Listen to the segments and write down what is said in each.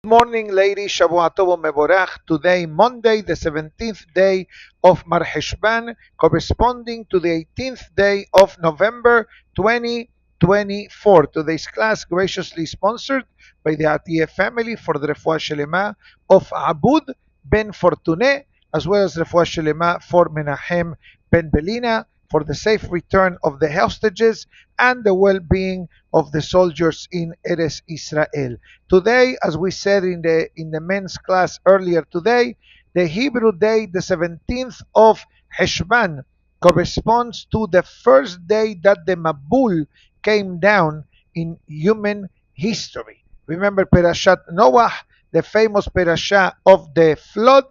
Good morning, ladies. Shavua Tov Mevorach. Today, Monday, the 17th day of Mar Heshvan, corresponding to the 18th day of November 2024. Today's class graciously sponsored by the Atiyeh family for the Refuah Shelema of Abud ben Fortuné, as well as Refuah Shelema for Menachem ben Belina, for the safe return of the hostages and the well-being of the soldiers in Eretz Israel. Today, as we said in the men's class earlier today, the Hebrew day, the 17th of Heshvan, corresponds to the first day that the Mabul came down in human history. Remember Perashat Noah, the famous Perashah of the flood,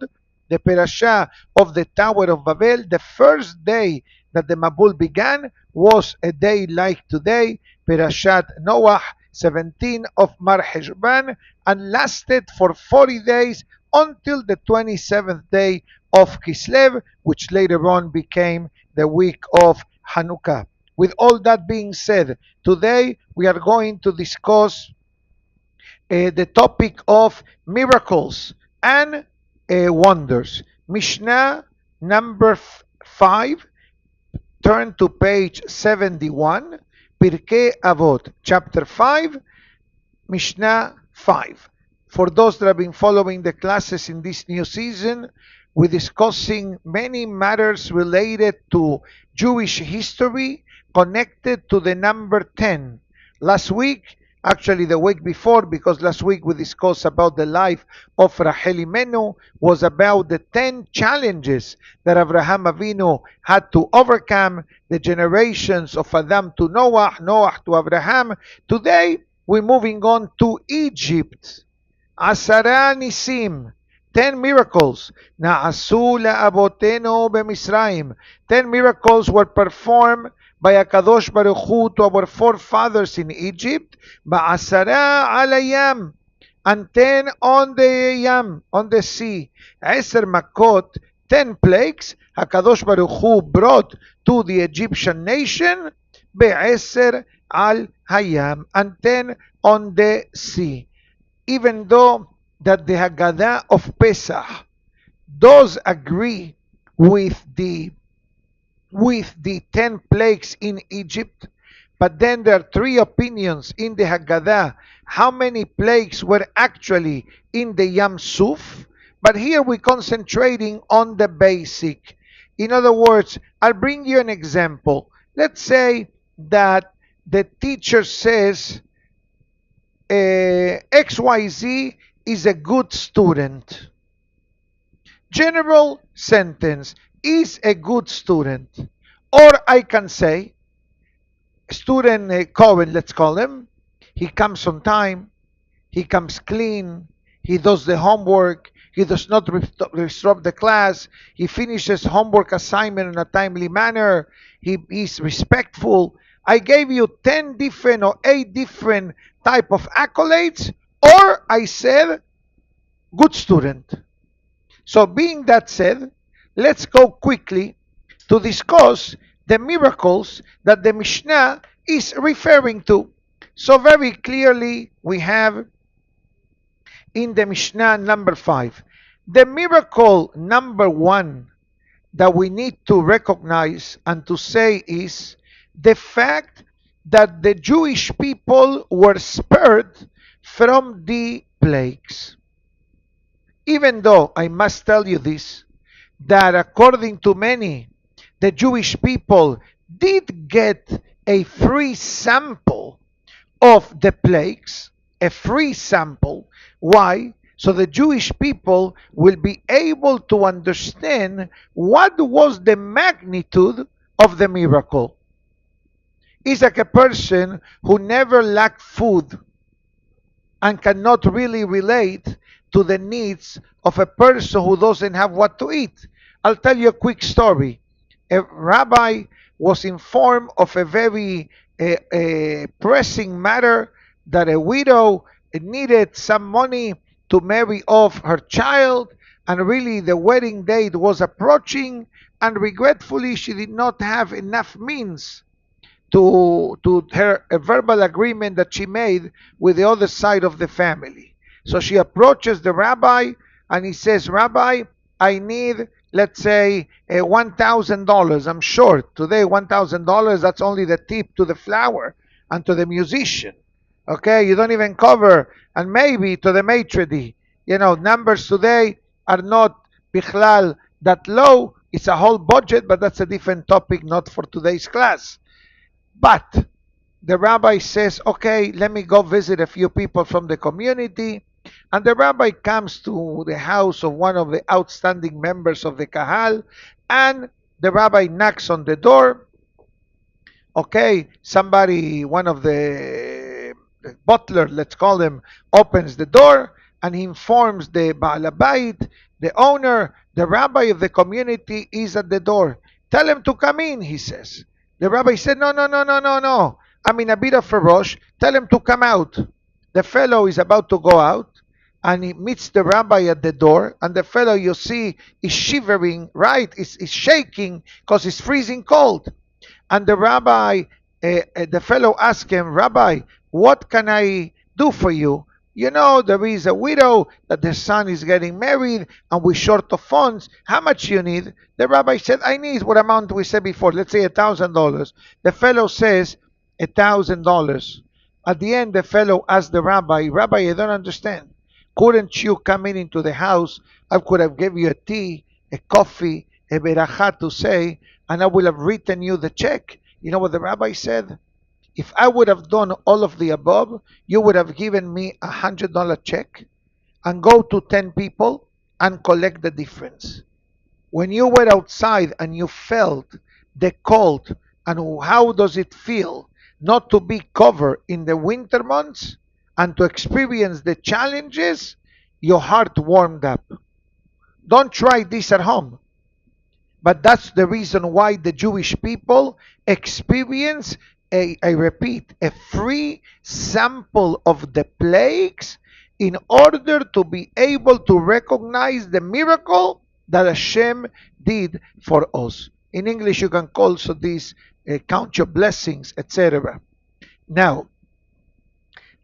the Perashah of the Tower of Babel. The first day that the Mabul began was a day like today, Perashat Noah, 17 of Mar Heshvan, and lasted for 40 days until the 27th day of Kislev, which later on became the week of Hanukkah. With all that being said, today we are going to discuss the topic of miracles and wonders. Mishnah number 5, turn to page 71, Pirkei Avot, chapter 5, Mishnah 5. For those that have been following the classes in this new season, we're discussing many matters related to Jewish history connected to the number 10. Last week, actually the week before, because last week we discussed about the life of Rachel Imenu, was about the 10 challenges that Abraham Avinu had to overcome, the generations of Adam to Noah, Noah to Abraham. Today, we're moving on to Egypt. Asara Nisim, 10 miracles. Na'asu la'abotenu b'Misraim. 10 miracles were performed by Akadosh Baruch Hu to our forefathers in Egypt. Ba'asara alayam, and 10 on the yam, on the sea. 10 makot, 10 plagues Hakadosh Baruch Hu brought to the Egyptian nation. Be'eser al hayam, and 10 on the sea. Even though that the Haggadah of Pesach does agree with the 10 plagues in Egypt, but then there are three opinions in the Haggadah how many plagues were actually in the Yam Suf. But here we're concentrating on the basic. In other words, I'll bring you an example. Let's say that the teacher says XYZ is a good student. General sentence, is a good student. Or I can say, student Cohen, let's call him, he comes on time, he comes clean, he does the homework, he does not disrupt the class, he finishes homework assignment in a timely manner, he is respectful. I gave you 10 different or 8 different type of accolades, or I said good student. So being that said, let's go quickly to discuss the miracles that the Mishnah is referring to. So very clearly we have in the Mishnah number 5, the miracle number 1 that we need to recognize and to say is the fact that the Jewish people were spared from the plagues. Even though I must tell you this, that according to many, the Jewish people did get a free sample of the plagues, a free sample. Why? So the Jewish people will be able to understand what was the magnitude of the miracle. It's like a person who never lacked food and cannot really relate to the needs of a person who doesn't have what to eat. I'll tell you a quick story. A rabbi was informed of a very pressing matter that a widow needed some money to marry off her child, and really the wedding date was approaching, and regretfully she did not have enough means to her a verbal agreement that she made with the other side of the family. So she approaches the rabbi and he says, Rabbi, I need, let's say, $1,000. I'm short. Today, $1,000, that's only the tip to the flower and to the musician. Okay, you don't even cover, and maybe to the maitre d'. Numbers today are not bichlal that low. It's a whole budget, but that's a different topic, not for today's class. But the rabbi says, okay, let me go visit a few people from the community. And the rabbi comes to the house of one of the outstanding members of the Kahal, and the rabbi knocks on the door. Okay, somebody, one of the butler, let's call him, opens the door and he informs the Baal Bayit, the owner, the rabbi of the community is at the door. Tell him to come in, he says. The rabbi said, no, no, no, no, no, no. I'm in a bit of a rush. Tell him to come out. The fellow is about to go out and he meets the rabbi at the door, and the fellow, you see, is shivering, right? Is shaking because it's freezing cold. And the fellow asked him, Rabbi, what can I do for you? There is a widow that the son is getting married and we're short of funds. How much you need? The rabbi said, I need what amount we said before. Let's say $1,000. The fellow says $1,000. At the end, the fellow asked the rabbi, Rabbi, I don't understand. Couldn't you come into the house? I could have given you a tea, a coffee, a beracha to say, and I will have written you the check. You know what the rabbi said? If I would have done all of the above, you would have given me $100 check and go to 10 people and collect the difference. When you were outside and you felt the cold, and how does it feel not to be covered in the winter months and to experience the challenges, your heart warmed up. Don't try this at home. But that's the reason why the Jewish people experience, I repeat, a free sample of the plagues in order to be able to recognize the miracle that Hashem did for us. In English, you can call also this count your blessings, etc. Now,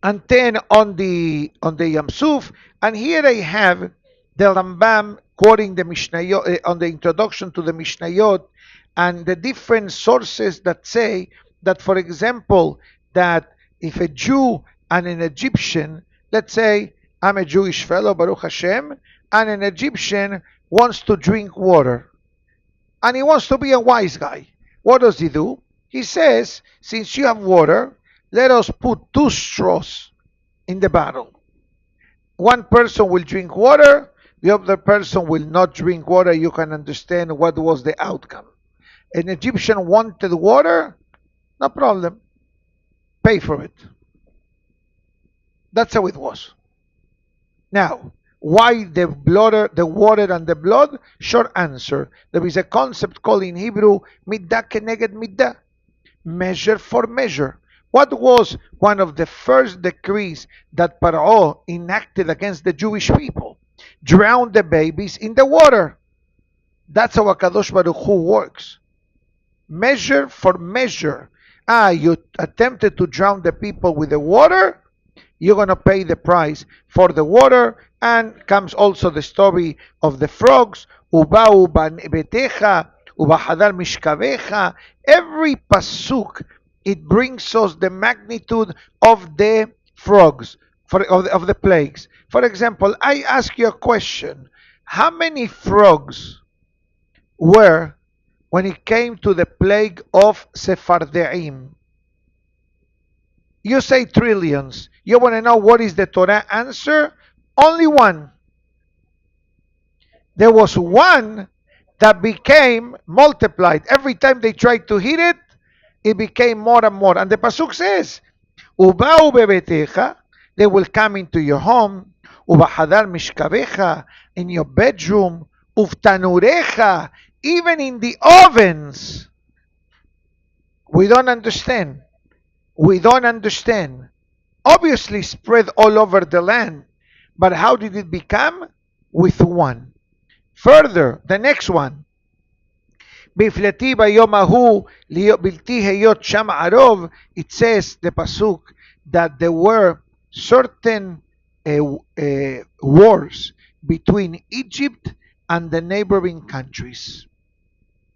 and then on the Yam Suf, and here I have the Rambam quoting the Mishnayot on the introduction to the Mishnayot, and the different sources that say that, for example, that if a Jew and an Egyptian, let's say I'm a Jewish fellow, Baruch Hashem, and an Egyptian wants to drink water, and he wants to be a wise guy, what does he do? He says, since you have water, let us put 2 straws in the bottle. One person will drink water, the other person will not drink water. You can understand what was the outcome. An Egyptian wanted water, no problem. Pay for it. That's how it was. Now, why the water and the blood? Short answer. There is a concept called in Hebrew, middah keneged middah. Measure for measure. What was one of the first decrees that Paro enacted against the Jewish people? Drown the babies in the water. That's how HaKadosh Baruch Hu works. Measure for measure. You attempted to drown the people with the water, you're going to pay the price for the water. And comes also the story of the frogs. Ubau betecha, ubahadar mishkavecha. Every pasuk, it brings us the magnitude of the frogs, of the plagues. For example, I ask you a question. How many frogs were when it came to the plague of Sephardeim? You say trillions. You want to know what is the Torah answer? Only one. There was one that became multiplied. Every time they tried to hit it, it became more and more. And the pasuk says, "Ubau bebetecha," they will come into your home. "Ubahadar mishkavecha," in your bedroom. "Uftanurecha," even in the ovens. We don't understand. We don't understand. Obviously spread all over the land. But how did it become? With one. Further, the next one. Bifleti bayom ahu bilti heyot sham arov. It says, the pasuk, that there were certain wars between Egypt and the neighboring countries.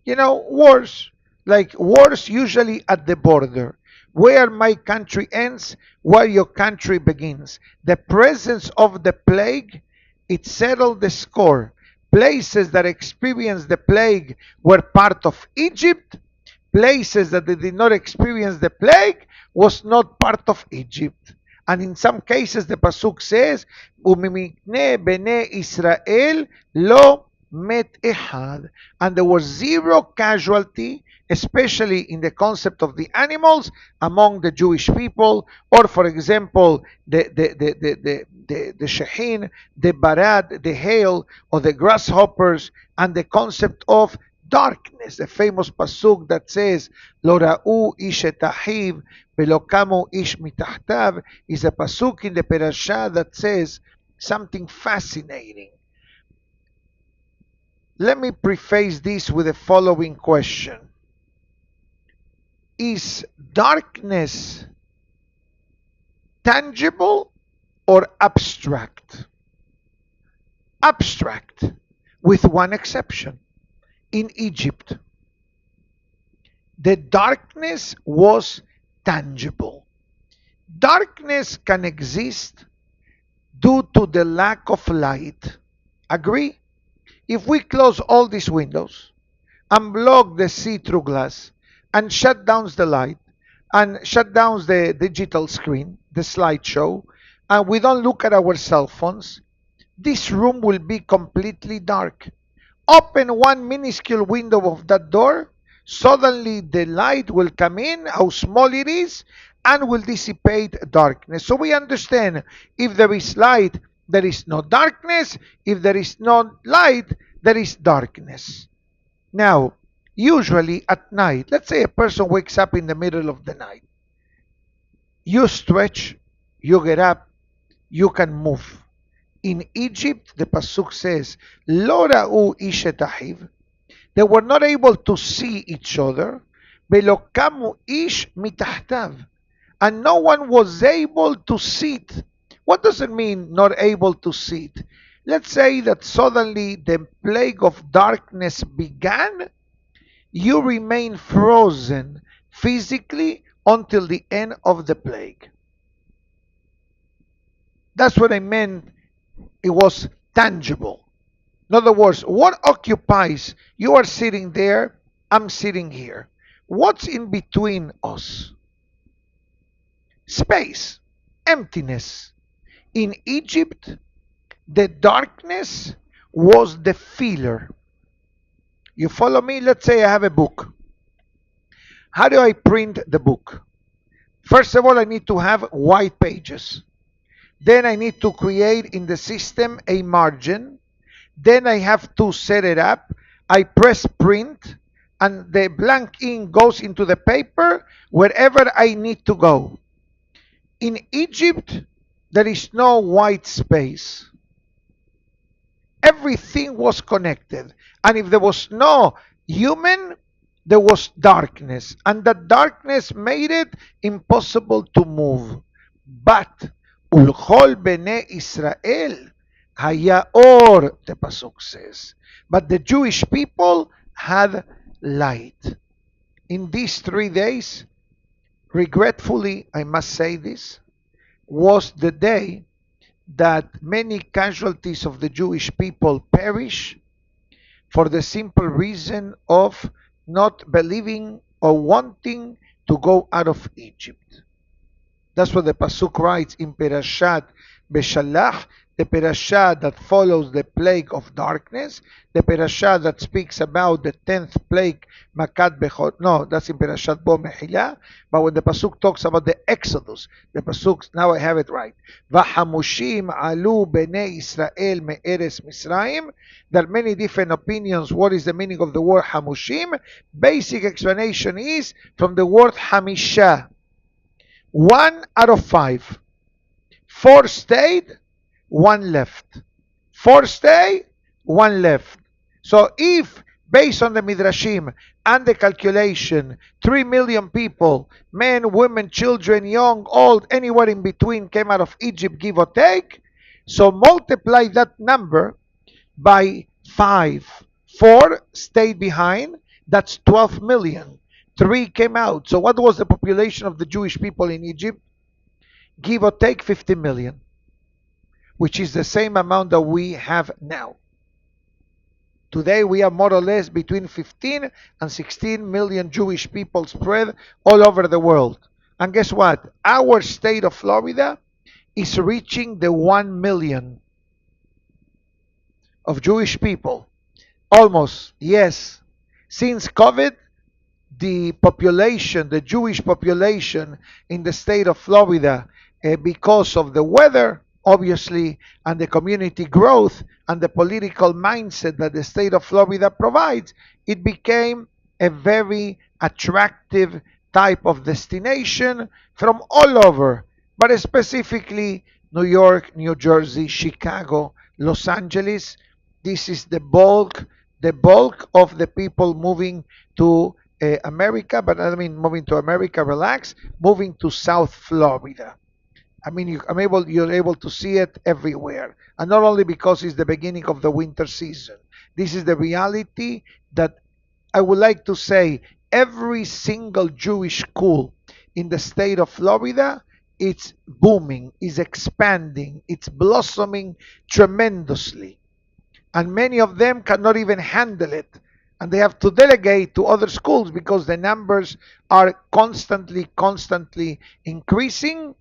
Wars, like wars usually at the border, where my country ends, where your country begins. The presence of the plague, it settled the score. Places that experienced the plague were part of Egypt. Places that they did not experience the plague was not part of Egypt. And in some cases, the pasuk says, "Umimikne bene Israel lo met ehad," and there was zero casualty, especially in the concept of the animals among the Jewish people, or for example, the shehin, the barad, the hail, or the grasshoppers, and the concept of darkness. The famous pasuk that says, "Lo ra'u ish et ahiv velo kamu ish mitahtav," is a pasuk in the parasha that says something fascinating. Let me preface this with the following question. Is darkness tangible or abstract? Abstract, with one exception. In Egypt, the darkness was tangible. Darkness can exist due to the lack of light. Agree? If we close all these windows, unblock the see-through glass, and shut down the light, and shut down the digital screen, the slideshow, and we don't look at our cell phones, this room will be completely dark. Open one minuscule window of that door, suddenly the light will come in, how small it is, and will dissipate darkness. So we understand, if there is light, there is no darkness. If there is no light, there is darkness. Now, usually at night, let's say a person wakes up in the middle of the night. You stretch, you get up, you can move. In Egypt, the pasuk says, "Lo ra'u ish et ahiv." They were not able to see each other. "Velo kamu ish mitahtav," and no one was able to sit. What does it mean, not able to sit? Let's say that suddenly the plague of darkness began. You remain frozen physically until the end of the plague. That's what I meant. It was tangible. In other words, what occupies? You are sitting there, I'm sitting here. What's in between us? Space, emptiness. In Egypt, the darkness was the filler. You follow me? Let's say I have a book. How do I print the book? First of all, I need to have white pages. Then I need to create in the system a margin. Then I have to set it up. I press print, and the blank ink goes into the paper wherever I need to go. In Egypt, there is no white space. Everything was connected. And if there was no human, there was darkness. And that darkness made it impossible to move. But Ulchol bene Israel haya or, the pasuk says. But the Jewish people had light. In these 3 days, regretfully, I must say this, was the day that many casualties of the Jewish people perish for the simple reason of not believing or wanting to go out of Egypt. That's what the pasuk writes in Perashat Beshalach, the parasha that follows the plague of darkness, the parasha that speaks about the 10th plague, Makat Bechor. No, that's in Perashat Bo Mechila. But when the pasuk talks about the Exodus, the pasuk, now I have it right. Vahamushim alu bnei Israel me'eres Misraim. There are many different opinions. What is the meaning of the word Hamushim? Basic explanation is from the word Hamisha. 1 out of 5. 4 stayed, 1 left. 4 stay, 1 left. So if, based on the Midrashim and the calculation, 3 million people, men, women, children, young, old, anywhere in between, came out of Egypt, give or take, So multiply that number by 5. 4 stayed behind. That's 12 million. 3 came out. So what was the population of the Jewish people in Egypt? Give or take 50 million, which is the same amount that we have now. Today we are more or less between 15 and 16 million Jewish people spread all over the world. And guess what? Our state of Florida is reaching the 1 million of Jewish people. Almost, yes. Since COVID, the population, the Jewish population in the state of Florida, because of the weather, obviously, and the community growth and the political mindset that the state of Florida provides, it became a very attractive type of destination from all over, but specifically New York, New Jersey, Chicago, Los Angeles. This is the bulk of the people moving to America, but I mean moving to America, relax, moving to South Florida. I mean, you're able to see it everywhere, and not only because it's the beginning of the winter season. This is the reality that I would like to say. Every single Jewish school in the state of Florida, it's booming, is expanding, it's blossoming tremendously, and many of them cannot even handle it, and they have to delegate to other schools because the numbers are constantly increasing.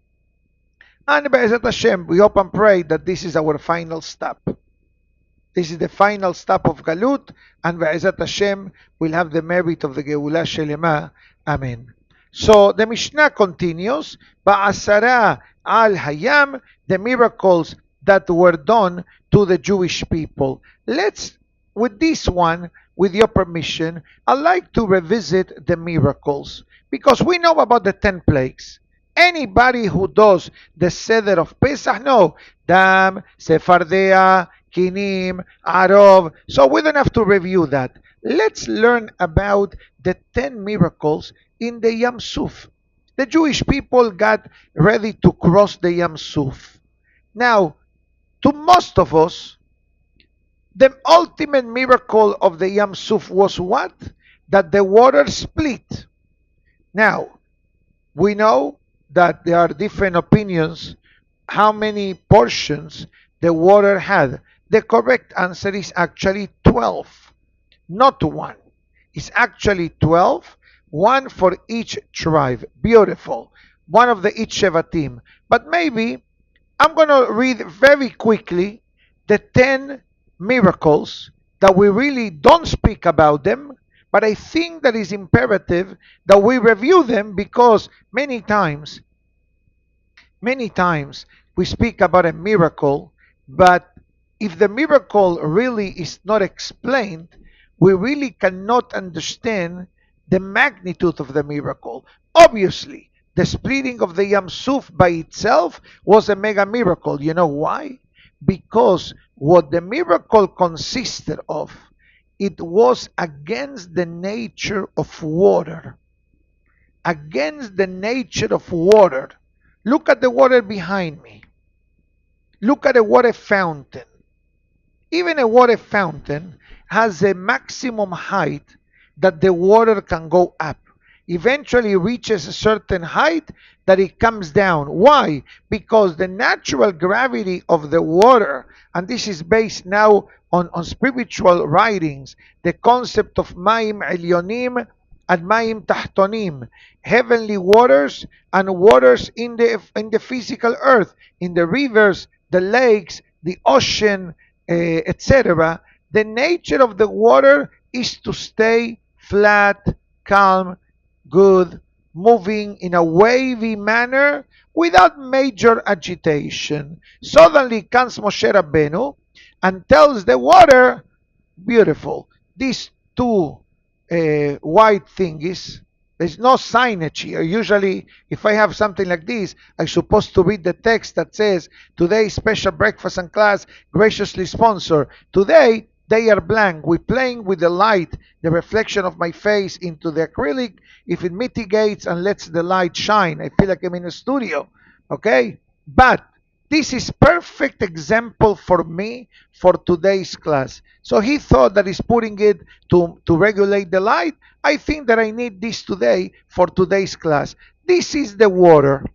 And Be'ezat Hashem, we hope and pray that this is our final stop. This is the final stop of Galut, and Be'ezat Hashem will have the merit of the Geulah Shelema. Amen. So the Mishnah continues, Ba'asara al Hayam, the miracles that were done to the Jewish people. With this one, with your permission, I'd like to revisit the miracles, because we know about the 10 plagues. Anybody who does the Seder of Pesach know Dam, Sefardea, Kinim, Arov. So we don't have to review that. Let's learn about the 10 miracles in the Yam Suf. The Jewish people got ready to cross the Yam Suf. Now, to most of us, the ultimate miracle of the Yam Suf was what? That the water split. Now, we know that there are different opinions how many portions the water had. The correct answer is actually 12, not 1. It's actually 12, one for each tribe. Beautiful. One of the each Shevatim. But maybe I'm going to read very quickly the 10 miracles that we really don't speak about them, but I think that is imperative that we review them, because many times we speak about a miracle, but if the miracle really is not explained, we really cannot understand the magnitude of the miracle. Obviously, the splitting of the Yam Suf by itself was a mega miracle. You know why? Because what the miracle consisted of, it was against the nature of water. Against the nature of water. Look at the water behind me. Look at a water fountain. Even a water fountain has a maximum height that the water can go up. Eventually reaches a certain height that it comes down. Why? Because the natural gravity of the water, and this is based now on spiritual writings, the concept of Maim Elyonim and Maim Tahtonim, heavenly waters and waters in the physical earth, in the rivers, the lakes, the ocean, etc. The nature of the water is to stay flat, calm, good, moving in a wavy manner without major agitation. Suddenly comes Moshe Rabbeinu and tells the water, beautiful, these two white thingies, there's no signage here. Usually, if I have something like this, I'm supposed to read the text that says, today's special breakfast and class graciously sponsor. Today, they are blank. We're playing with the light, the reflection of my face into the acrylic. If it mitigates and lets the light shine, I feel like I'm in a studio. Okay? But This is perfect example for me for today's class. So he thought that he's putting it to regulate the light. I think that I need this today for today's class. This is the water.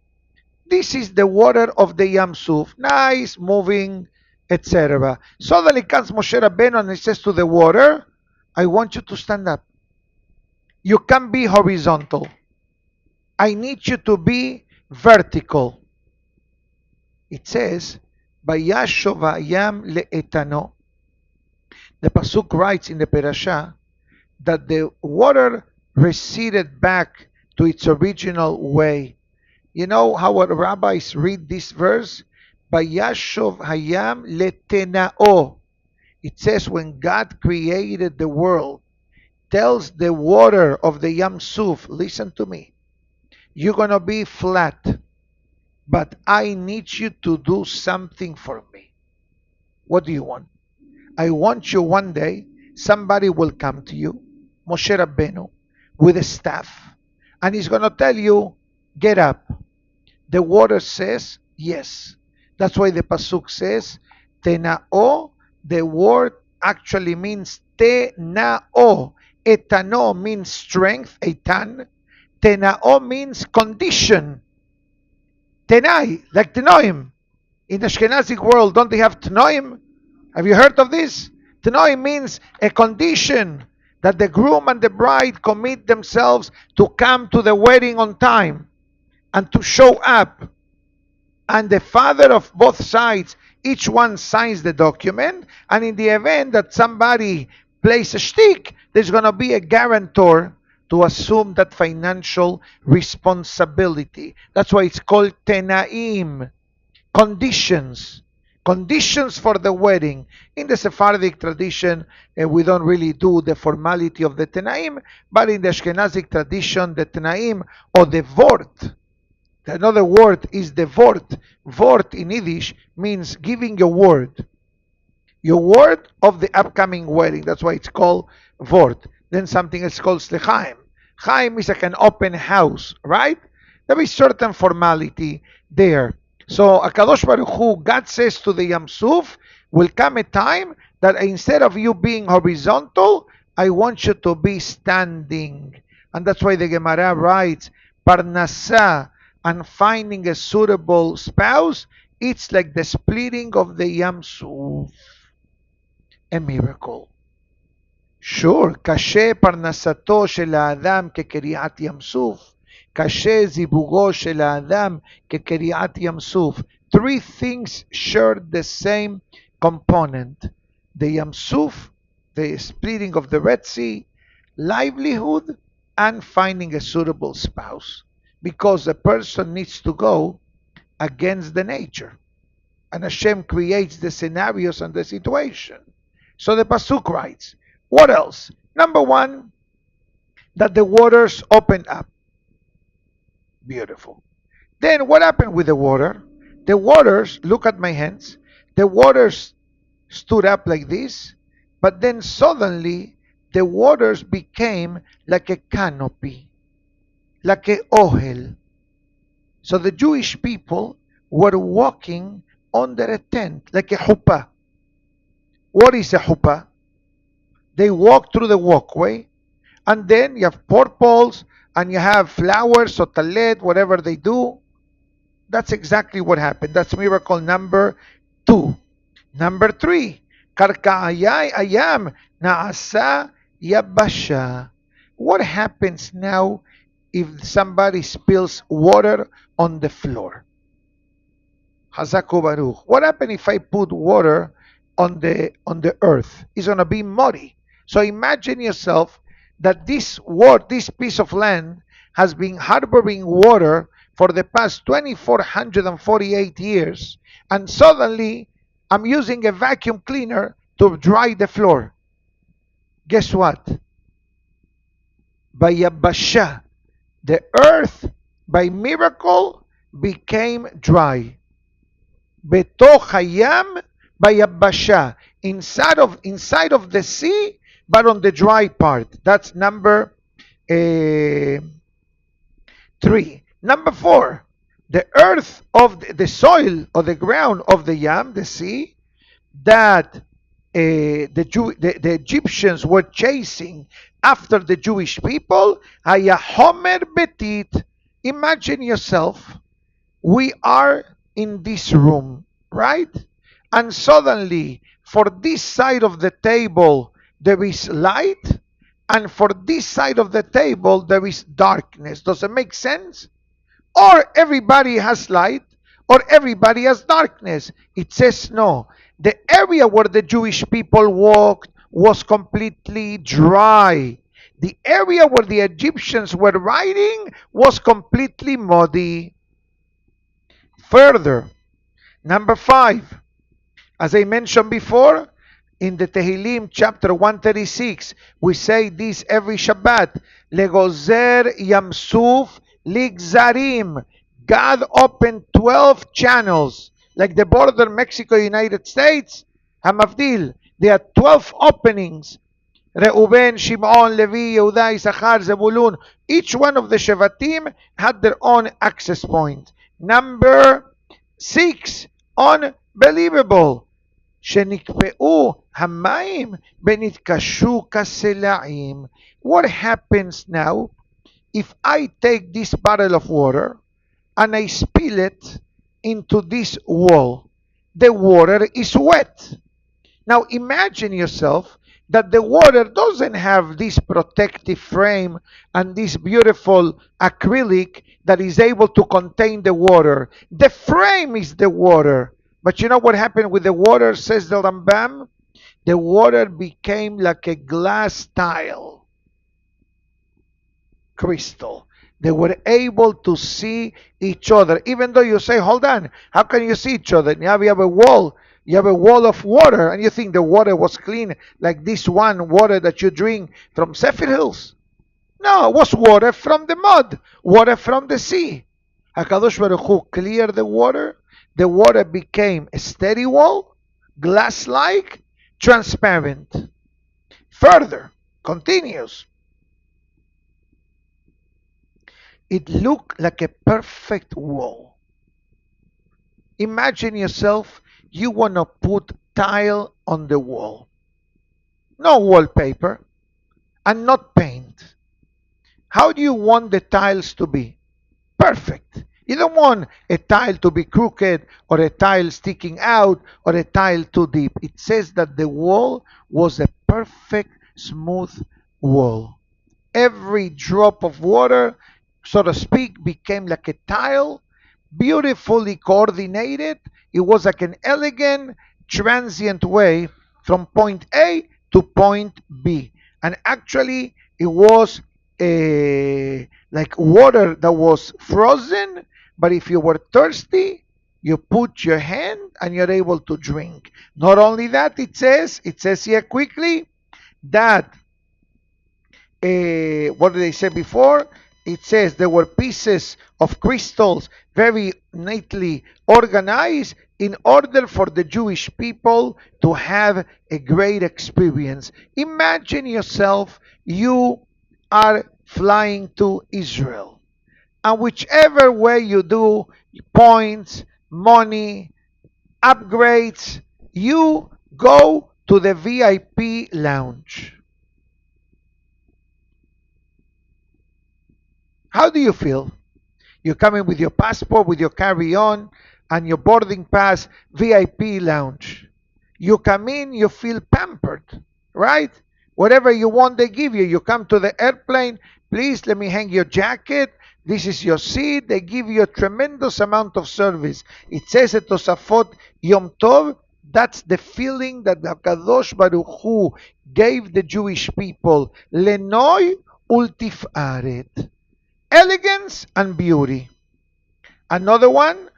This is the water of the Yam Suf. Nice, moving, etc. Suddenly comes Moshe Rabbeinu and he says to the water, I want you to stand up. You can't be horizontal. I need you to be vertical. It says, Vayashov hayam le'etano. The Pasuk writes in the Perashah that the water receded back to its original way. You know how our rabbis read this verse? Vayashov hayam le'tenao. It says when God created the world, tells the water of the Yam Suf, listen to me, you're going to be flat, but I need you to do something for me. What do you want? I want you one day, somebody will come to you, Moshe Rabbeinu, with a staff, and he's going to tell you, get up. The water says, yes. That's why the Pasuk says, Tenao, the word actually means Tenao. Etano means strength, etan. Tenao means condition. Tenai, like Tenoim. In the Ashkenazic world, don't they have Tenoim? Have you heard of this? Tenoim means a condition that the groom and the bride commit themselves to come to the wedding on time and to show up. And the father of both sides, each one signs the document, and in the event that somebody plays a shtick, there's going to be a guarantor to assume that financial responsibility. That's why it's called tenaim, conditions. Conditions for the wedding. In the Sephardic tradition, we don't really do the formality of the tenaim, but in the Ashkenazic tradition, the tenaim or the vort, another word is the vort. Vort in Yiddish means giving your word. Your word of the upcoming wedding. That's why it's called vort. Then something else called slechaim. Chaim is like an open house, right? There is certain formality there. So Akadosh Baruch Hu, God says to the Yam Suf, will come a time that instead of you being horizontal, I want you to be standing. And that's why the Gemara writes, Parnasa, and finding a suitable spouse, it's like the splitting of the Yam Suf. A miracle. Sure, קשה פרנסתו של האדם כקריעת ים סוף, קשה זיווגו של האדם כקריעת ים סוף. Three things share the same component. The Yam Suf, the splitting of the Red Sea, livelihood, and finding a suitable spouse. Because a person needs to go against the nature. And Hashem creates the scenarios and the situation. So the Pasuk writes, what else? Number one, that the waters opened up. Beautiful. Then what happened with the water? The waters, look at my hands, the waters stood up like this, but then suddenly the waters became like a canopy, like a ohel. So the Jewish people were walking under a tent, like a chuppah. What is a chuppah? They walk through the walkway, and then you have pork poles, and you have flowers or talet, whatever they do. That's exactly what happened. That's miracle number 2. Number 3, karkaayay ayam naasa yabasha. What happens now if somebody spills water on the floor? Hazaku Baruch. What happens if I put water on the earth? It's gonna be muddy. So imagine yourself that this piece of land has been harboring water for the past 2,448 years, and suddenly I'm using a vacuum cleaner to dry the floor. Guess what? Bayabasha, the earth by miracle became dry. Betoch hayam bayabasha, inside of the sea, but on the dry part. That's number 3. Number 4, the earth of the soil or the ground of the Yam, the sea, that the Egyptians were chasing after the Jewish people. Haya Homer Betit. Imagine yourself, we are in this room, right? And suddenly, for this side of the table, there is light, and for this side of the table, there is darkness. Does it make sense? Or everybody has light, or everybody has darkness. It says no. The area where the Jewish people walked was completely dry. The area where the Egyptians were riding was completely muddy. Further, number 5, as I mentioned before, in the Tehillim chapter 136, we say this every Shabbat. Legozer Yamsuf Ligzarim. God opened 12 channels, like the border Mexico-United States. Hamavdil. There are 12 openings. Reuben, Shimon, Levi, Yehuda, Issachar, Zebulun. Each one of the Shevatim had their own access point. Number 6, unbelievable. שנקפאו המים ונתקשו כסלעים. What happens now if I take this barrel of water and I spill it into this wall? The water is wet. Now imagine yourself that the water doesn't have this protective frame and this beautiful acrylic that is able to contain the water. The frame is the water. But you know what happened with the water, says the Rambam? The water became like a glass tile, crystal. They were able to see each other. Even though you say, hold on, how can you see each other? Now you have a wall. You have a wall of water, and you think the water was clean like this one water that you drink from Sefer Hills. No, it was water from the mud, water from the sea. HaKadosh Baruch Hu cleared the water. The water became a steady wall, glass-like, transparent. Further, continues. It looked like a perfect wall. Imagine yourself, you want to put tile on the wall. No wallpaper and not paint. How do you want the tiles to be? Perfect. You don't want a tile to be crooked or a tile sticking out or a tile too deep. It says that the wall was a perfect, smooth wall. Every drop of water, so to speak, became like a tile, beautifully coordinated. It was like an elegant, transient way from point A to point B. And actually, it was like water that was frozen, but if you were thirsty, you put your hand and you're able to drink. Not only that, it says here quickly that, what did they say before? It says there were pieces of crystals very neatly organized in order for the Jewish people to have a great experience. Imagine yourself, you are flying to Israel. And whichever way you do, points, money, upgrades, you go to the VIP lounge. How do you feel? You come in with your passport, with your carry-on, and your boarding pass, VIP lounge. You come in, you feel pampered, right? Whatever you want, they give you. You come to the airplane, please let me hang your jacket. This is your seat. They give you a tremendous amount of service. It says at Tosafot Yom Tov, that's the feeling that the Kadosh Baruch Hu gave the Jewish people. Lenoi ultifaret. Elegance and beauty. Another one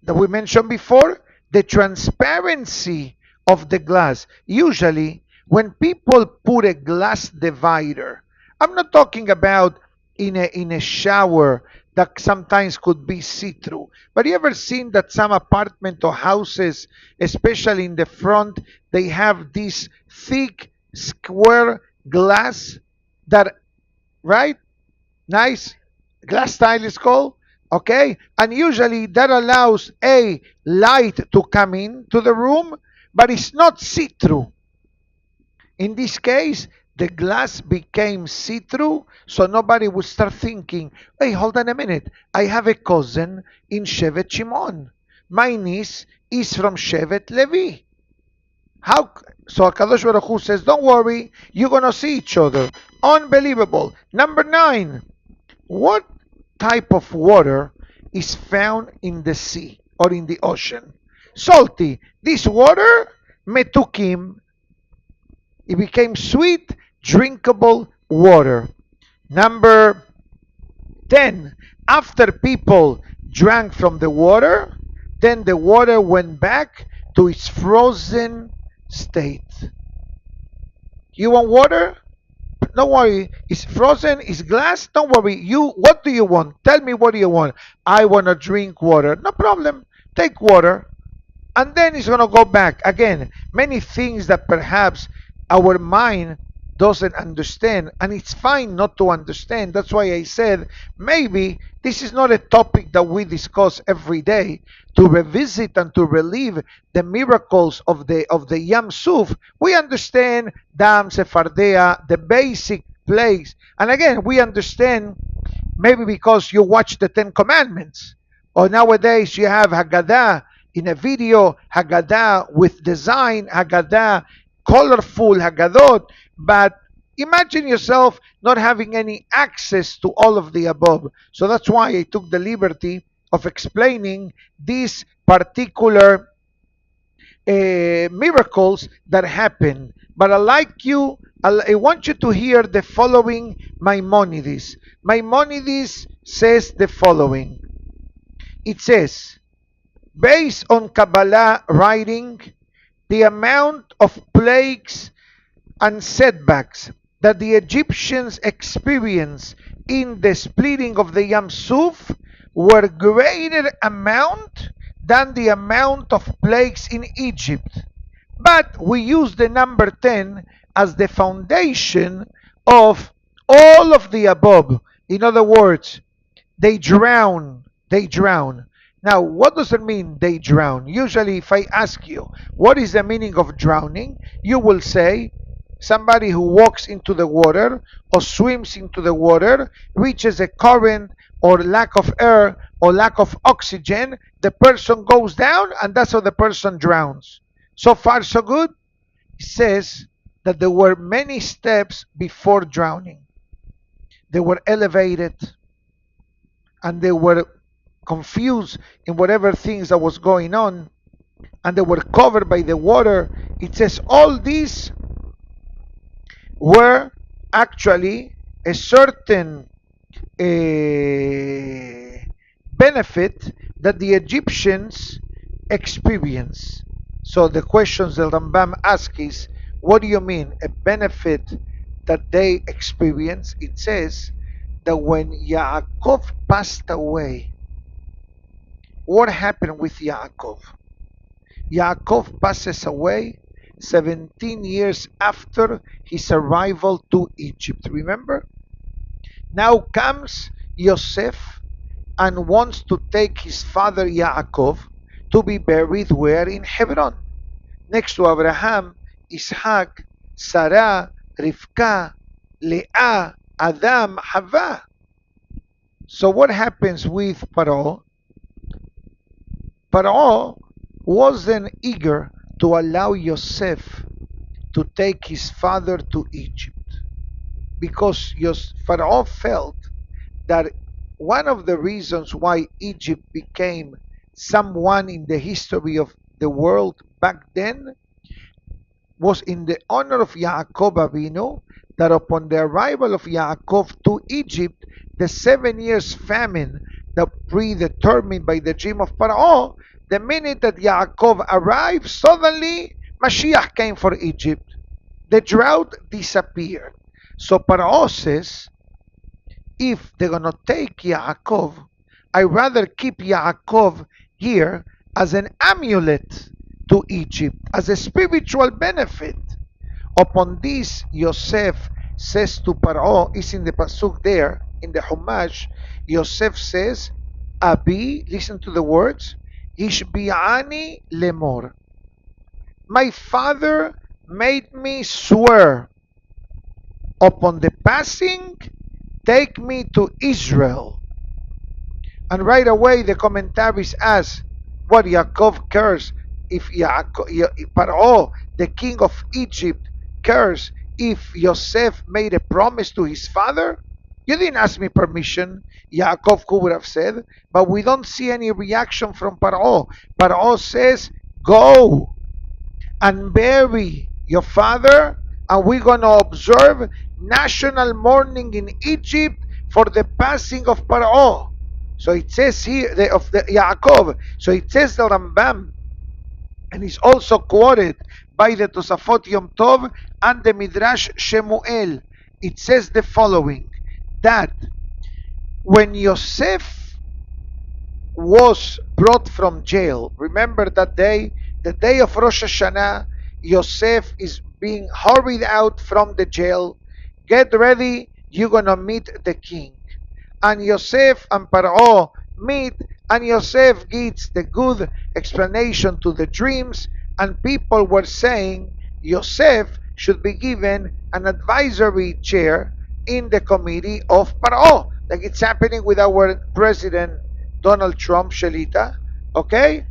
that we mentioned before, the transparency of the glass. Usually, when people put a glass divider, I'm not talking about in a shower that sometimes could be see-through. But you ever seen that some apartment or houses, especially in the front, they have this thick square glass that, right? Nice glass tile is called, Okay? And usually that allows a light to come in to the room, but it's not see-through. In this case, the glass became see-through, so nobody would start thinking, hey, hold on a minute, I have a cousin in Shevet Shimon. My niece is from Shevet Levi. How? So Hakadosh Baruch Hu says, don't worry, you're gonna see each other. Unbelievable. Number 9. What type of water is found in the sea or in the ocean? Salty. This water, metukim, it became sweet, drinkable water. Number 10. After people drank from the water, then the water went back to its frozen state. You want water? Don't worry. It's frozen. It's glass. Don't worry. What do you want? Tell me what do you want. I want to drink water. No problem. Take water. And then it's going to go back. Again, many things that perhaps our mind doesn't understand. And it's fine not to understand. That's why I said maybe this is not a topic that we discuss every day to revisit and to relive the miracles of the Yam Suf. We understand Dam, Sephardea, the basic plagues. And again, we understand maybe because you watch the Ten Commandments. Or nowadays you have Haggadah in a video, Haggadah with design, Haggadah, colorful Haggadot. But imagine yourself not having any access to all of the above. So that's why I took the liberty of explaining these particular miracles that happen. But I want you to hear the following Maimonides. Maimonides says the following. It says, based on Kabbalah writing, the amount of plagues and setbacks that the Egyptians experienced in the splitting of the Yam Suf were greater amount than the amount of plagues in Egypt. But we use the number 10 as the foundation of all of the above. In other words, they drown. They drown. Now, what does it mean they drown? Usually, if I ask you, what is the meaning of drowning? You will say, somebody who walks into the water or swims into the water, reaches a current or lack of air or lack of oxygen, the person goes down and that's how the person drowns. So far, so good? It says that there were many steps before drowning. They were elevated and they were confused in whatever things that was going on, and they were covered by the water. It says all these were actually a certain benefit that the Egyptians experienced. So the questions that Rambam asks is, what do you mean a benefit that they experience? It says that when Yaakov passed away, what happened with Yaakov? Yaakov passes away 17 years after his arrival to Egypt. Remember? Now comes Yosef and wants to take his father Yaakov to be buried where? In Hebron. Next to Abraham, Isaac, Sara, Rivka, Leah, Adam, Hava. So what happens with Paro? Paro wasn't eager to allow Yosef to take his father to Egypt because Pharaoh felt that one of the reasons why Egypt became someone in the history of the world back then was in the honor of Yaakov Avinu, that upon the arrival of Yaakov to Egypt, the 7 years famine that predetermined by the dream of Pharaoh, the minute that Yaakov arrived, suddenly Mashiach came for Egypt. The drought disappeared. So Pharaoh says, if they're going to take Yaakov, I rather keep Yaakov here as an amulet to Egypt, as a spiritual benefit. Upon this, Yosef says to Pharaoh, is in the pasuk there, in the Chumash, Yosef says, Abi, listen to the words, Ishbi'ani lemor. My father made me swear, upon the passing, take me to Israel. And right away the commentaries ask, what Yaakov cares if Paro, the king of Egypt, cares if Yosef made a promise to his father? You didn't ask me permission, Yaakov could have said, but we don't see any reaction from Paro. Paro says, go and bury your father, and we're going to observe national mourning in Egypt for the passing of Paro. So it says here of the Yaakov. So it says the Rambam, and is also quoted by the Tosafot Yom Tov and the Midrash Shmuel. It says the following: that when Yosef was brought from jail, remember that day, the day of Rosh Hashanah, Yosef is being hurried out from the jail. Get ready, you're gonna meet the king. And Yosef and Paro meet, and Yosef gives the good explanation to the dreams, and people were saying Yosef should be given an advisory chair in the committee of Paro, like it's happening with our president Donald Trump, Shelita. Okay?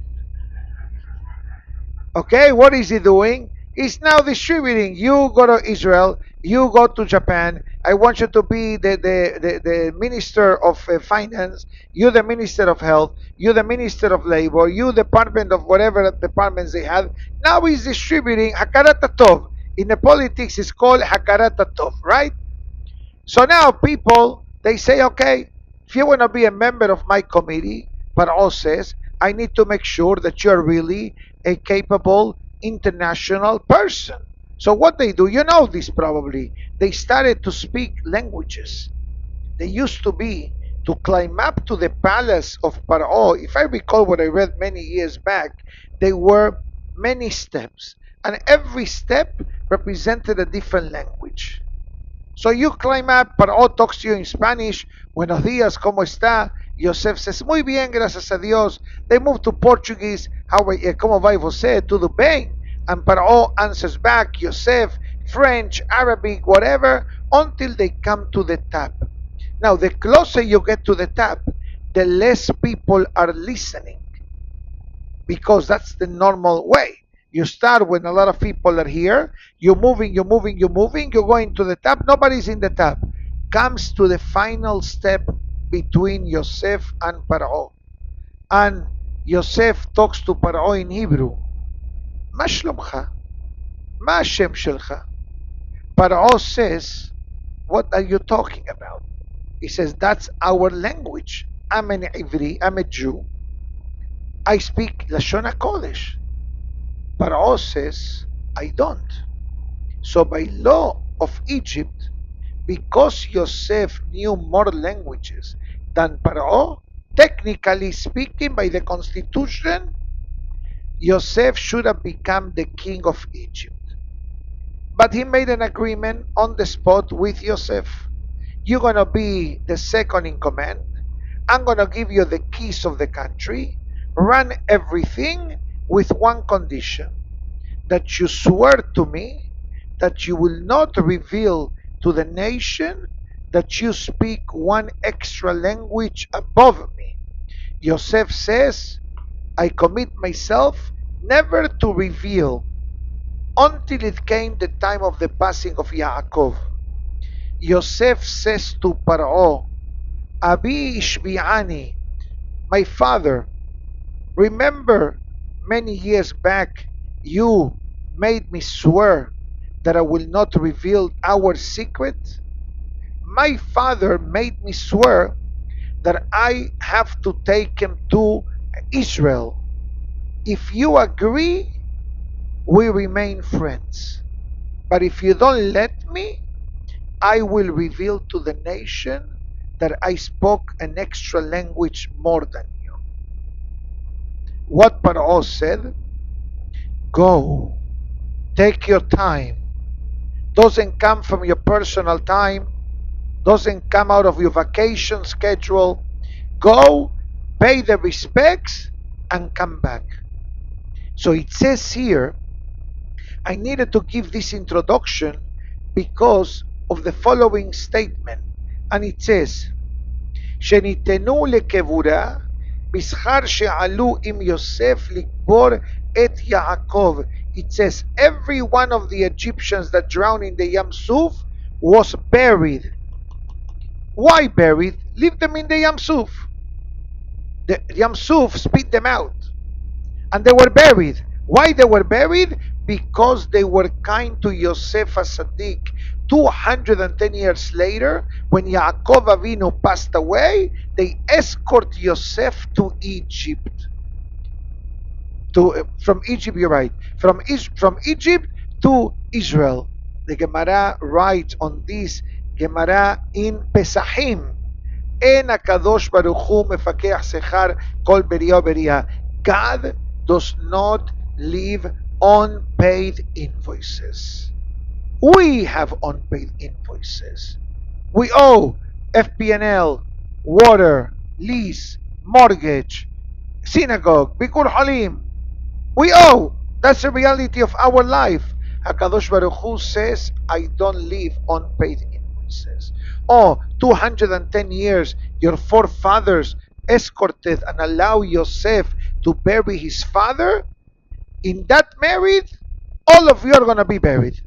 Okay, what is he doing? He's now distributing. You go to Israel, you go to Japan. I want you to be the minister of finance, you the minister of health, you the minister of labor, you department of whatever departments they have. Now he's distributing Hakarat Tov. In the politics, it's called Hakarat Tov, right? So now people, they say, okay, if you want to be a member of my committee, Paro says, I need to make sure that you're really a capable international person. So what they do, you know this probably, they started to speak languages. They used to be to climb up to the palace of Paro. If I recall what I read many years back, they were many steps, and every step represented a different language. So you climb up, Paro talks to you in Spanish. Buenos días, ¿cómo está? Yosef says, muy bien, gracias a Dios. They move to Portuguese. ¿Cómo va você? Tudo bem? And Paro answers back, Yosef, French, Arabic, whatever, until they come to the tap. Now, the closer you get to the tap, the less people are listening, because that's the normal way. You start when a lot of people are here. You're moving, you're moving, you're moving. You're going to the top. Nobody's in the top. Comes to the final step between Yosef and Paro. And Yosef talks to Paro in Hebrew. מה שלומך? מה השם שלך? Paro says, what are you talking about? He says, that's our language. I'm an Ivri, I'm a Jew. I speak Lashon HaKodesh. Paro says, I don't. So by law of Egypt, because Yosef knew more languages than Paro, technically speaking, by the constitution, Yosef should have become the king of Egypt. But he made an agreement on the spot with Yosef. You're going to be the second in command. I'm going to give you the keys of the country. Run everything with one condition, that you swear to me that you will not reveal to the nation that you speak one extra language above me. Yosef says, I commit myself never to reveal, until it came the time of the passing of Yaakov. Yosef says to Paro, Abi Ishbi'ani, my father, remember many years back you made me swear that I will not reveal our secret? My father made me swear that I have to take him to Israel. If you agree, we remain friends. But if you don't let me, I will reveal to the nation that I spoke an extra language more than you. What Paro said? Go. Take your time. Doesn't come from your personal time. Doesn't come out of your vacation schedule. Go, pay the respects, and come back. So it says here, I needed to give this introduction because of the following statement. And it says, שניתנו לקבורה בשכר שעלו עם יוסף לקבור את יעקב. It says, every one of the Egyptians that drowned in the Yam Suf was buried. Why buried? Leave them in the Yam Suf. The Yam Suf spit them out. And they were buried. Why they were buried? Because they were kind to Yosef as Sadiq. 210 years later, when Yaakov Avinu passed away, they escort Yosef to Egypt. From Egypt, you're right. From Egypt to Israel. The Gemara writes on this Gemara in Pesachim. En HaKadosh Baruch Hu mefakech sechar kol beria beria. God does not leave unpaid invoices. We have unpaid invoices. We owe FPNL, water, lease, mortgage, synagogue, Bikur Halim. We owe. That's the reality of our life. HaKadosh Baruch Hu says, I don't leave unpaid invoices. 210 years, your forefathers escorted and allowed Yosef to bury his father. In that merit, all of you are going to be buried.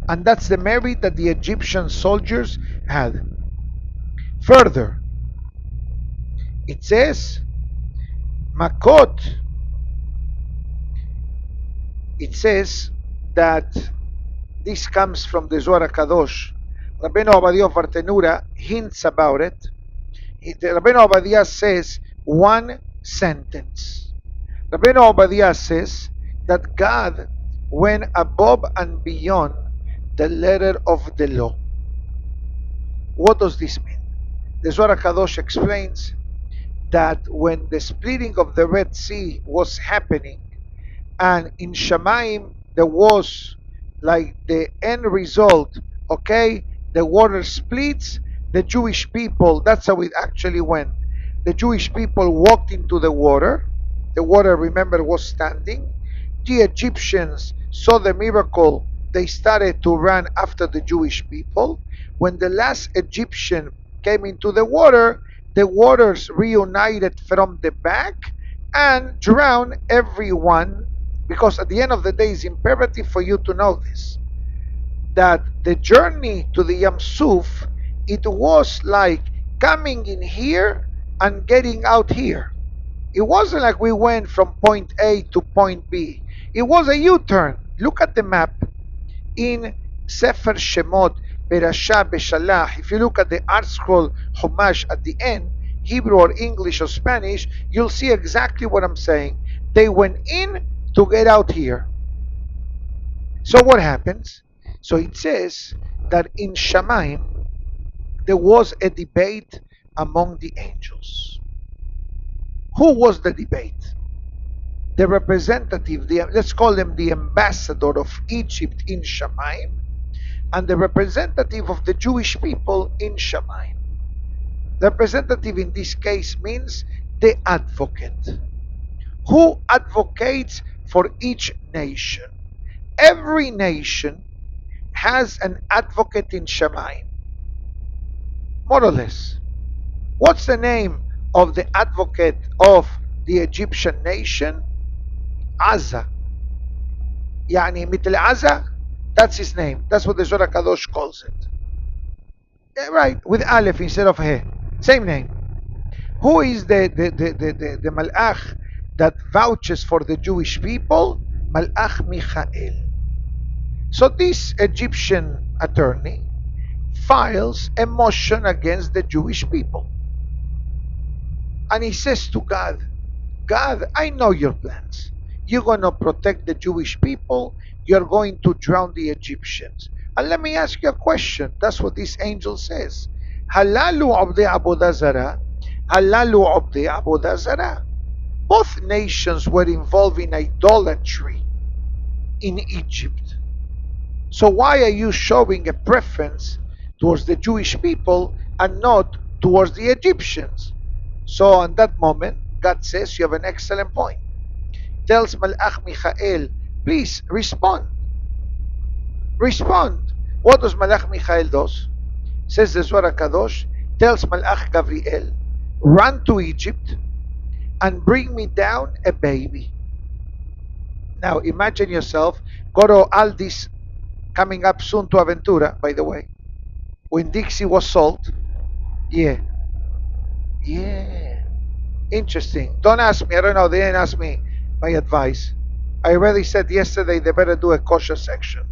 And that's the merit that the Egyptian soldiers had. Further, it says, Makot. It says that this comes from the Zohar Kadosh. Rabbeinu Obadiah of Aventura hints about it. Rabbeinu Obadiah says one sentence. Rabbeinu Obadiah says that God went above and beyond the letter of the law. What does this mean? The Zohar Kadosh explains that when the splitting of the Red Sea was happening, and in Shamaim there was like the end result, okay, the water splits, the Jewish people, that's how it actually went. The Jewish people walked into the water, remember, was standing. The Egyptians saw the miracle, they started to run after the Jewish people. When the last Egyptian came into the waters reunited from the back and drowned everyone, because at the end of the day it's imperative for you to know this, that the journey to the Yam Suf, it was like coming in here and getting out here. It wasn't like we went from point A to point B. It was a U-turn. Look at the map in Sefer Shemot, Berasha, Beshalach. If you look at the art scroll Chumash at the end, Hebrew or English or Spanish, you'll see exactly what I'm saying. They went in to get out here. So what happens? So it says that in Shamaim there was a debate among the angels. Who was the debate? The representative, let's call them the ambassador of Egypt in Shamaim, and the representative of the Jewish people in Shamaim. The representative in this case means the advocate. Who advocates for each nation? Every nation has an advocate in Shamaim, more or less. What's the name of the advocate of the Egyptian nation? Azza. Yani Mitl Azza, that's his name. That's what the Zohar Kadosh calls it. Yeah, right, with Aleph instead of He. Same name. Who is the Malach that vouches for the Jewish people? Malach Michael. So this Egyptian attorney files a motion against the Jewish people. And he says to God, God, I know your plans. You're going to protect the Jewish people. You're going to drown the Egyptians. And let me ask you a question. That's what this angel says. Halalu abdi abodah zara. Halalu abdi abodah zara. Both nations were involved in idolatry in Egypt. So why are you showing a preference towards the Jewish people and not towards the Egyptians? So on that moment, God says, you have an excellent point. Tells Malach Michael, please respond. Respond. What does Malach Michael does? Says the Zohar Kadosh, tells Malach Gabriel, run to Egypt and bring me down a baby. Now imagine yourself, go to Aldi's, coming up soon to Aventura, by the way, when Dixie was sold. Yeah, yeah. Interesting. Don't ask me. I don't know. They didn't ask me my advice. I already said yesterday they better do a kosher section.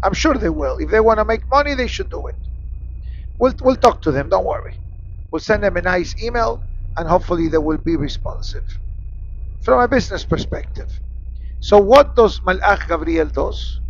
I'm sure they will. If they want to make money, they should do it. We'll talk to them. Don't worry. We'll send them a nice email, and hopefully they will be responsive from a business perspective. So what does Malach Gabriel does?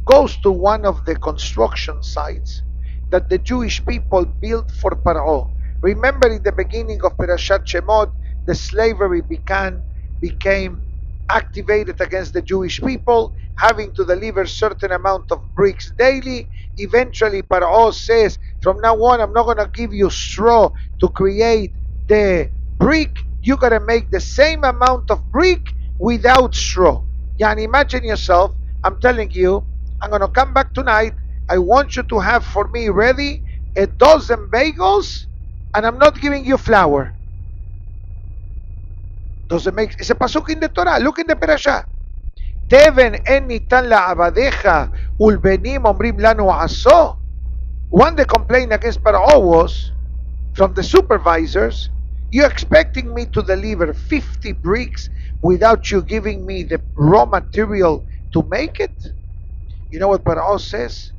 Goes to one of the construction sites that the Jewish people built for Paro. Remember, in the beginning of Perashat Shemot, the slavery became activated against the Jewish people, having to deliver certain amount of bricks daily. Eventually, Paro says, from now on, I'm not going to give you straw to create the brick. You got to make the same amount of brick without straw. Yeah, and imagine yourself, I'm telling you, I'm going to come back tonight. I want you to have for me ready a dozen bagels, and I'm not giving you flour. Doesn't make, it's a pasuk in the Torah. Look in the parasha. Teven en nitan la'abadecha ulbenim omrim lanu aso. One the complaint against Paro was from the supervisors, you're expecting me to deliver 50 bricks without you giving me the raw material to make it? You know what Paro says?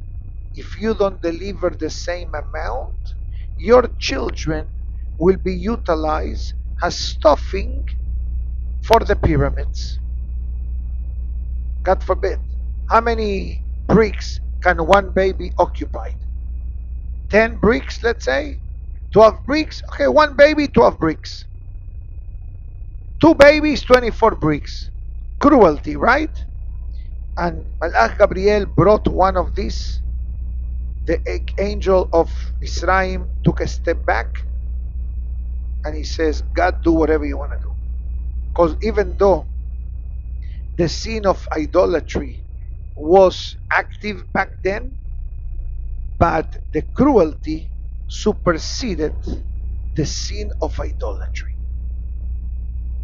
If you don't deliver the same amount, your children will be utilized as stuffing for the pyramids. God forbid. How many bricks can one baby occupy? 10 bricks, let's say? 12 bricks? Okay, one baby, 12 bricks. Two babies, 24 bricks. Cruelty, right? And Malach Gabriel brought one of these. The angel of Israel took a step back and he says, God, do whatever you want to do. Because even though the sin of idolatry was active back then, but the cruelty superseded the sin of idolatry.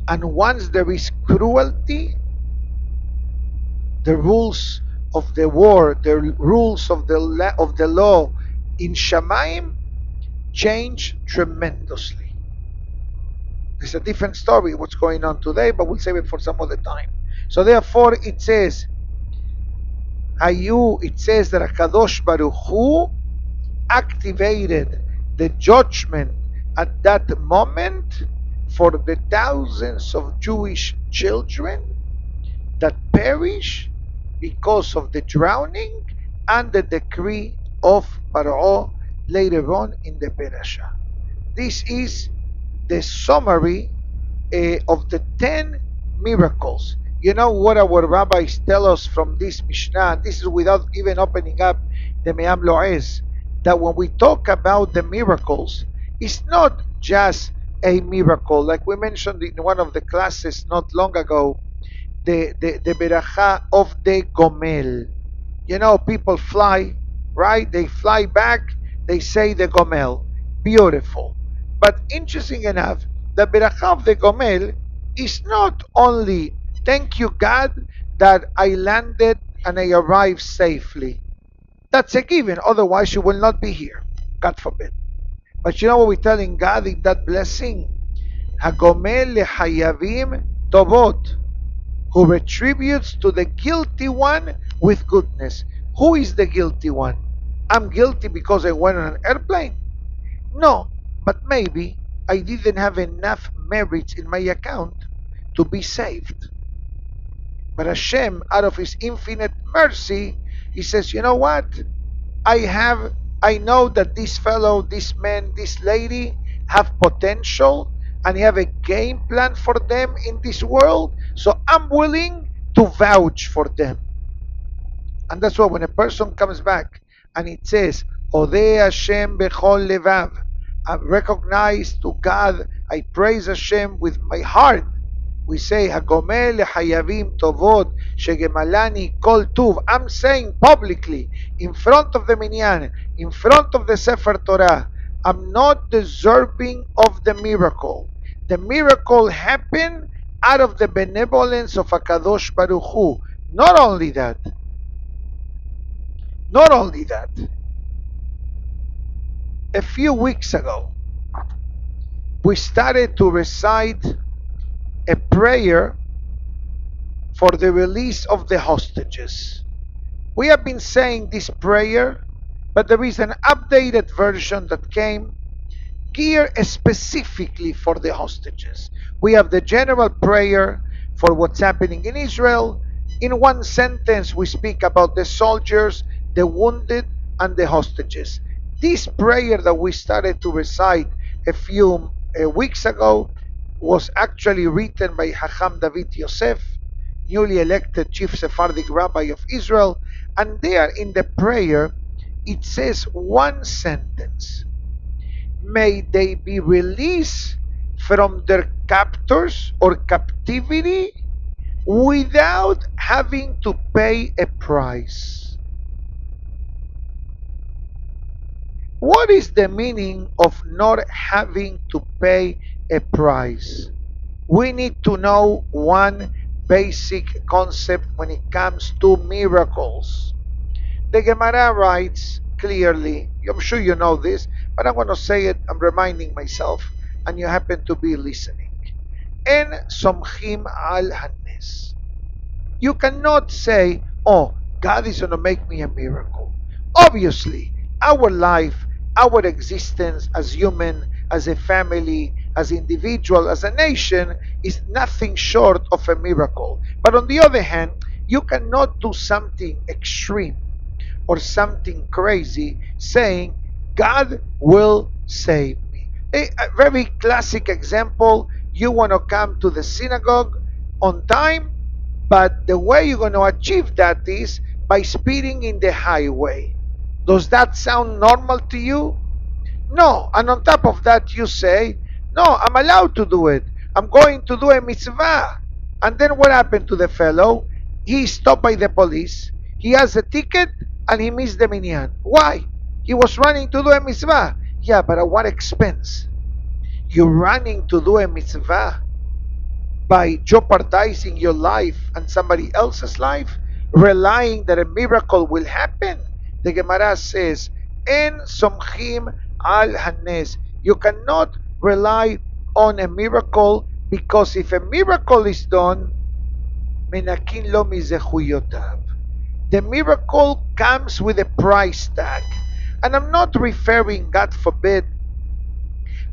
And once there is cruelty, the rules of the war, the rules of the law in Shamaim change tremendously. It's a different story what's going on today, but we'll save it for some other time. So therefore it says, it says that HaKadosh Baruch Hu activated the judgment at that moment for the thousands of Jewish children that perish because of the drowning and the decree of Paro later on in the parasha. This is the summary of the 10 miracles. You know what our rabbis tell us from this Mishnah? This is without even opening up the Me'am Lo'ez, that when we talk about the miracles, it's not just a miracle. Like we mentioned in one of the classes not long ago, the beracha of the gomel. You know, people fly, right? They fly back, they say the gomel. Beautiful. But interesting enough, the beracha of the gomel is not only, thank you God that I landed and I arrived safely. That's a given, otherwise you will not be here. God forbid. But you know what we're telling God in that blessing? Hagomel lehayavim tovot, who retributes to the guilty one with goodness. Who is the guilty one? I'm guilty because I went on an airplane? No, but maybe I didn't have enough merits in my account to be saved. But Hashem, out of His infinite mercy, He says, you know what? I know that this fellow, this man, this lady have potential and have a game plan for them in this world, so I'm willing to vouch for them. And that's why when a person comes back and it says, Odeh Hashem bechol levav, I recognize to God, I praise Hashem with my heart. We say, Hagomel Hayavim Tovot Shegemalani Kol Tuv. I'm saying publicly, in front of the Minyan, in front of the Sefer Torah, I'm not deserving of the miracle. The miracle happened out of the benevolence of Hakadosh Baruch Hu. Not only that, not only that, a few weeks ago, we started to recite a prayer for the release of the hostages. We have been saying this prayer, but there is an updated version that came geared specifically for the hostages. We have the general prayer for what's happening in Israel. In one sentence, we speak about the soldiers, the wounded, and the hostages. This prayer that we started to recite a few weeks ago was actually written by Hacham David Yosef, newly elected Chief Sephardic Rabbi of Israel, and there in the prayer it says one sentence: may they be released from their captors or captivity without having to pay a price. What is the meaning of not having to pay a price? We need to know one basic concept when it comes to miracles. The Gemara writes clearly, I'm sure you know this, but I'm going to say it, I'm reminding myself, and you happen to be listening. En somchim al hanes. You cannot say, oh, God is going to make me a miracle. Obviously, our life, our existence as human, as a family, as individual, as a nation is nothing short of a miracle. But on the other hand, you cannot do something extreme or something crazy saying, God will save me. A very classic example, you want to come to the synagogue on time, but the way you're going to achieve that is by speeding in the highway. Does that sound normal to you? No. And on top of that, you say, no, I'm allowed to do it. I'm going to do a mitzvah. And then what happened to the fellow? He is stopped by the police. He has a ticket and he missed the minyan. Why? He was running to do a mitzvah. Yeah, but at what expense? You're running to do a mitzvah by jeopardizing your life and somebody else's life, relying that a miracle will happen. The Gemara says, En somchim al hanes. You cannot rely on a miracle, because if a miracle is done, menakin lo mizechuyotav. The miracle comes with a price tag. And I'm not referring, God forbid,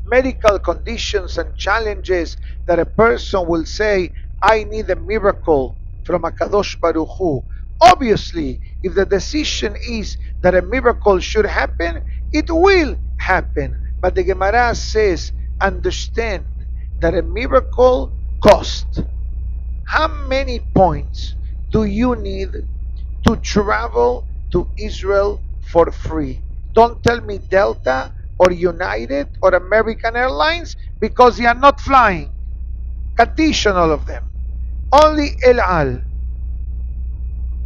medical conditions and challenges that a person will say, I need a miracle from Akadosh Baruch Hu. Obviously, if the decision is that a miracle should happen, it will happen. But the Gemara says, understand that a miracle costs. How many points do you need to travel to Israel for free? Don't tell me Delta or United or American Airlines, because they are not flying. Katish on all of them. Only El Al.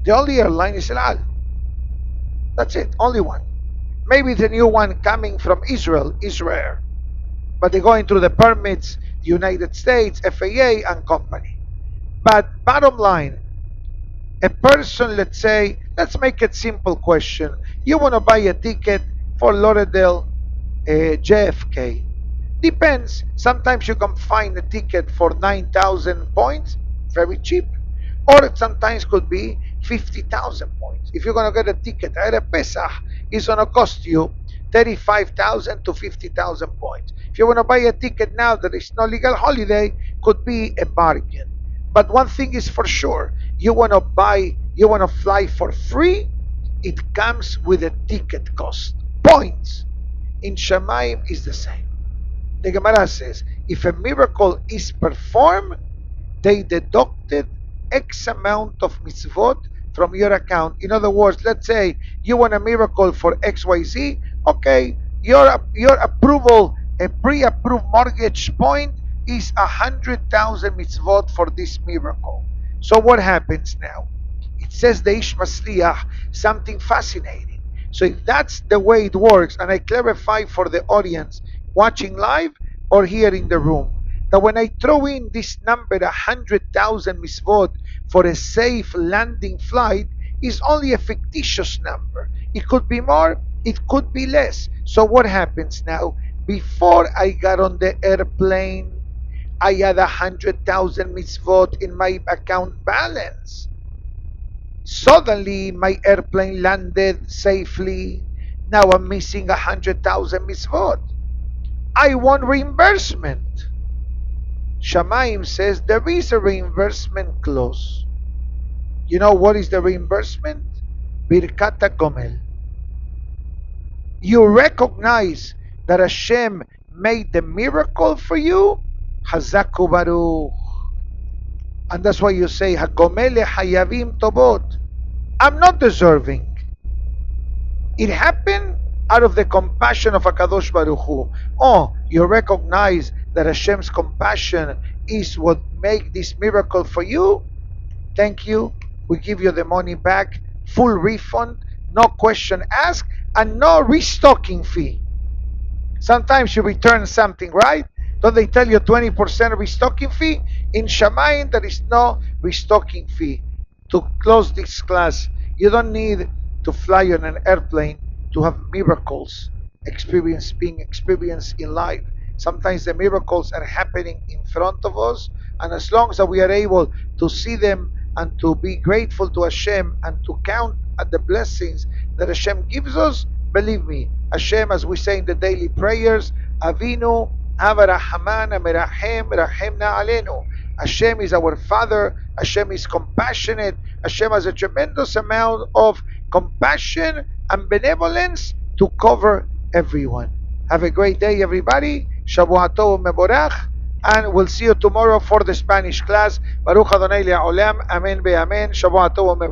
The only airline is El Al. That's it. Only one. Maybe the new one coming from Israel is rare. But they're going through the permits, the United States, FAA, and company. But bottom line, a person, let's say, let's make it simple question. You want to buy a ticket for Lauderdale, JFK. Depends. Sometimes you can find a ticket for 9,000 points, very cheap. Or it sometimes could be 50,000 points. If you're going to get a ticket at a Pesach, it's going to cost you 35,000 to 50,000 points. If you want to buy a ticket now that is no legal holiday, could be a bargain. But one thing is for sure, you want to fly for free, it comes with a ticket cost. Points. In Shamayim is the same. The Gemara says, if a miracle is performed, they deducted X amount of mitzvot from your account. In other words, let's say you want a miracle for XYZ, okay, your approval A pre-approved mortgage point is 100,000 mitzvot for this miracle. So what happens now? It says the Ish Masliach something fascinating. So if that's the way it works, and I clarify for the audience watching live or here in the room, that when I throw in this number 100,000 mitzvot for a safe landing flight is only a fictitious number. It could be more, it could be less. So what happens now? Before I got on the airplane, I had 100,000 mitzvot in my account balance. Suddenly, my airplane landed safely. Now I'm missing 100,000 mitzvot. I want reimbursement. Shamaim says there is a reimbursement clause. You know what is the reimbursement? Birkata Gomel. You recognize that Hashem made the miracle for you. Hazaku Baruch. And that's why you say, Hagomele Hayavim Tobot. I'm not deserving. It happened out of the compassion of HaKadosh Baruch Hu. Oh, you recognize that Hashem's compassion is what make this miracle for you? Thank you. We give you the money back, full refund, no question asked, and no restocking fee. Sometimes you return something, right? Don't they tell you 20% restocking fee? In Shamayim, there is no restocking fee. To close this class, you don't need to fly on an airplane to have miracles being experienced in life. Sometimes the miracles are happening in front of us, and as long as we are able to see them and to be grateful to Hashem and to count at the blessings that Hashem gives us, believe me, Hashem, as we say in the daily prayers, Avinu, Avarahaman, Menachem, Rahemna Alenu. Hashem is our Father. Hashem is compassionate. Hashem has a tremendous amount of compassion and benevolence to cover everyone. Have a great day, everybody. Shavua Tov Meborach. And we'll see you tomorrow for the Spanish class. Baruch Adonai Le'olam. Amen be'amen. Shavua Tov Meborach.